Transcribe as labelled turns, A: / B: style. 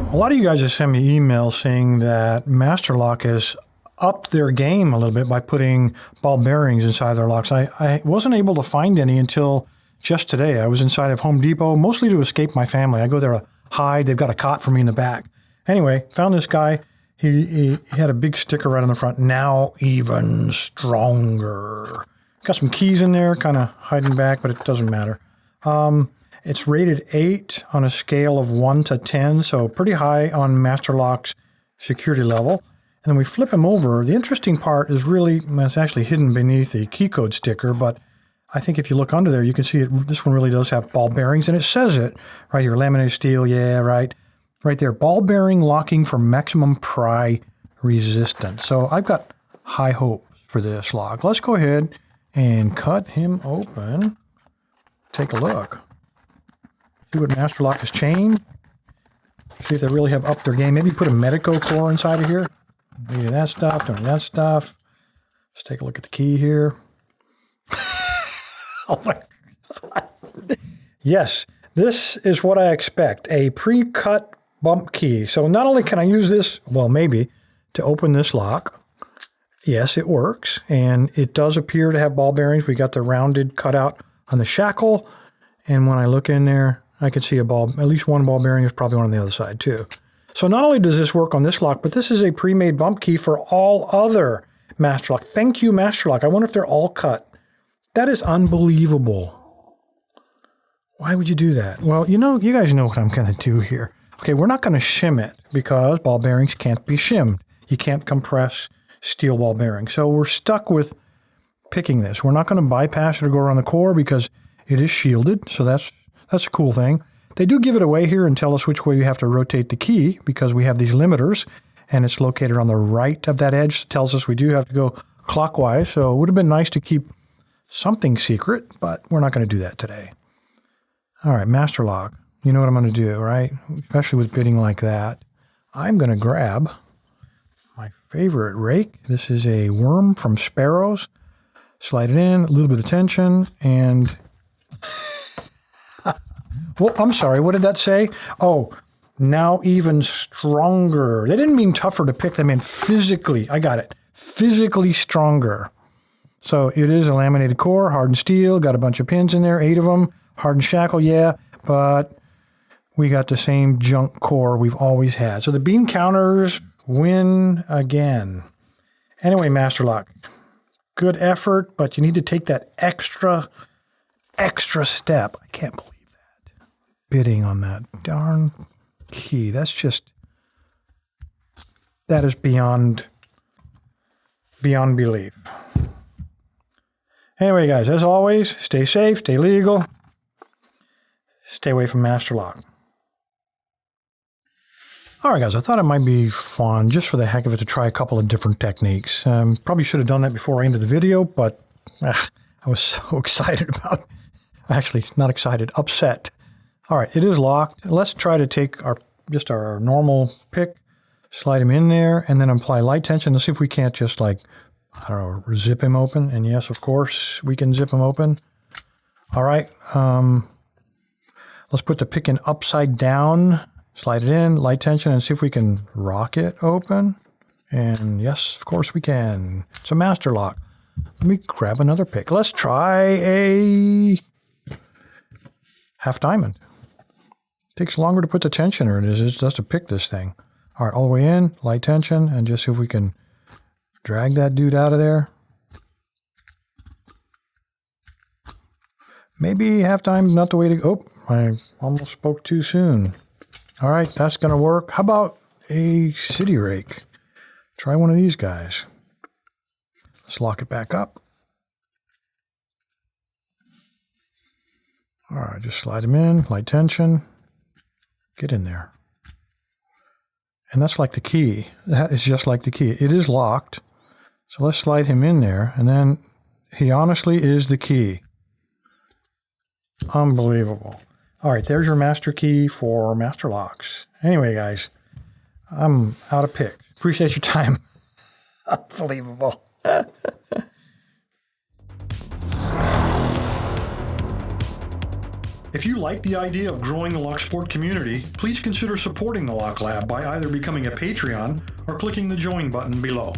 A: A lot of you guys have sent me emails saying that Master Lock has upped their game a little bit by putting ball bearings inside their locks. I wasn't able to find any until just today. I was inside of Home Depot, mostly to escape my family. I go there to hide. They've got a cot for me in the back. Anyway, found this guy. He had a big sticker right on the front. Now even stronger. Got some keys in there, kind of hiding back, but it doesn't matter. It's rated 8 on a scale of 1 to 10, so pretty high on Master Lock's security level. And then we flip him over. The interesting part is really, it's actually hidden beneath the key code sticker, but I think if you look under there, you can see it. This one really does have ball bearings, and it says it right here, laminated steel, yeah, right there. Ball bearing locking for maximum pry resistance. So I've got high hopes for this lock. Let's go ahead and cut him open. Take a look. See what Master Lock has changed. See if they really have upped their game. Maybe put a Medico core inside of here. Maybe that stuff, doing that stuff. Let's take a look at the key here. Oh my God. Yes, this is what I expect. A pre-cut bump key. So not only can I use this, well, maybe, to open this lock. Yes, it works. And it does appear to have ball bearings. We got the rounded cutout on the shackle. And when I look in there, I can see at least one ball bearing. There's probably one on the other side too. So not only does this work on this lock, but this is a pre-made bump key for all other Master Lock. Thank you, Master Lock. I wonder if they're all cut. That is unbelievable. Why would you do that? Well, you guys know what I'm going to do here. Okay, we're not going to shim it because ball bearings can't be shimmed. You can't compress steel ball bearings. So we're stuck with picking this. We're not going to bypass it or go around the core because it is shielded. So that's a cool thing. They do give it away here and tell us which way you have to rotate the key because we have these limiters and it's located on the right of that edge. It tells us we do have to go clockwise. So it would have been nice to keep something secret, but we're not going to do that today. All right, Master Lock. You know what I'm going to do, right? Especially with bidding like that. I'm going to grab my favorite rake. This is a worm from Sparrows. Slide it in, a little bit of tension, and... Well, I'm sorry, what did that say? Oh, now even stronger. They didn't mean tougher to pick, they meant physically. I got it. Physically stronger. So it is a laminated core, hardened steel, got a bunch of pins in there, 8 of them. Hardened shackle, yeah, but we got the same junk core we've always had. So the beam counters win again. Anyway, Master Lock, good effort, but you need to take that extra step. I can't believe that. Bidding on that darn key. That is beyond belief. Anyway, guys, as always, stay safe, stay legal, stay away from Master Lock. All right, guys, I thought it might be fun, just for the heck of it, to try a couple of different techniques. Probably should have done that before I ended the video, but I was so excited about it. Actually, not excited, upset. All right, it is locked. Let's try to take our normal pick, slide him in there, and then apply light tension. Let's see if we can't just zip him open. And yes, of course, we can zip him open. All right, let's put the pick in upside down, slide it in, light tension, and see if we can rock it open. And yes, of course we can. It's a Master Lock. Let me grab another pick. Let's try a half diamond. Takes longer to put the tensioner in it is just to pick this thing. All right, all the way in, light tension, and just see if we can drag that dude out of there. Maybe half time, not the way to go. Oh, I almost spoke too soon. All right, that's going to work. How about a city rake? Try one of these guys. Let's lock it back up. All right, just slide him in, light tension. Get in there. And that's like the key. That is just like the key. It is locked. So let's slide him in there. And then he honestly is the key. Unbelievable. All right, there's your master key for Master Locks. Anyway, guys, I'm out of picks. Appreciate your time. Unbelievable. If you like the idea of growing the Locksport community, please consider supporting the Lock Lab by either becoming a Patreon or clicking the join button below.